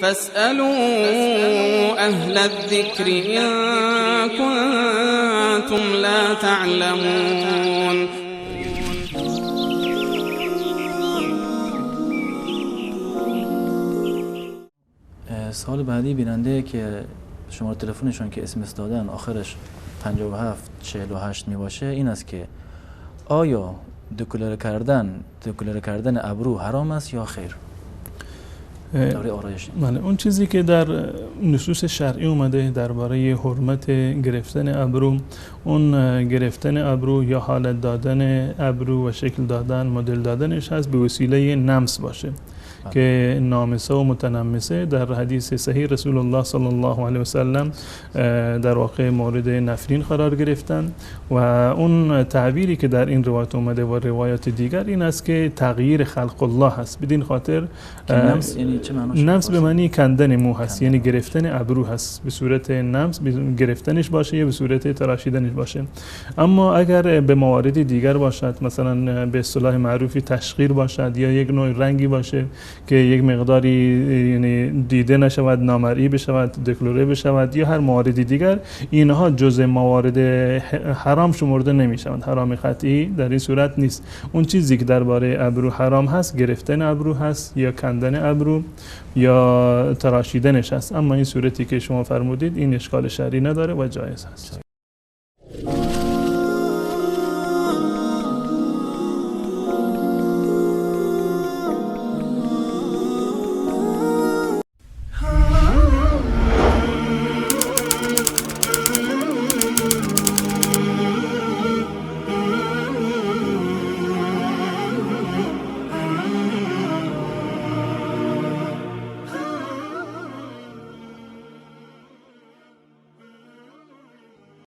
فاسألوا أهل الذكر إن كنتم لا تعلمون. سوال بعدی بیننده که شماره تلفنشون که اسمس دادن آخرش 57 48 می باشه این است که آیا دکلر کردن ابرو حرام است یا خیر؟ بله، اون چیزی که در نصوص شرعی اومده درباره حرمت گرفتن ابرو، اون گرفتن ابرو یا حالت دادن ابرو و شکل دادن، مدل دادنش هست به وسیله نمس باشه که نامسه و متنمسه در حدیث صحیح رسول الله صلی الله علیه و سلم در واقع مورد نفرین قرار گرفتن و اون تعبیری که در این روایت اومده و روایات دیگر این است که تغییر خلق الله هست. بدین خاطر نمس یعنی چه معناش؟ نمس به معنی کندن مو هست، یعنی گرفتن ابرو هست، به صورت نمس گرفتنش باشه یا به صورت تراشیدنش باشه. اما اگر به موارد دیگر باشد، مثلا به اصطلاح معروفی تشقیر باشد یا یک نوع رنگی باشه که یک مقداری یعنی دیده نشود، نامرئی بشود، دکلره بشود یا هر موارد دیگر، اینها جزء موارد حرام شمرده نمیشوند. حرام قطعی در این صورت نیست. اون چیزی که درباره ابرو حرام هست گرفتن ابرو هست یا کندن ابرو یا تراشیدنش هست. اما این صورتی که شما فرمودید این اشکال شرعی نداره و جایز هست.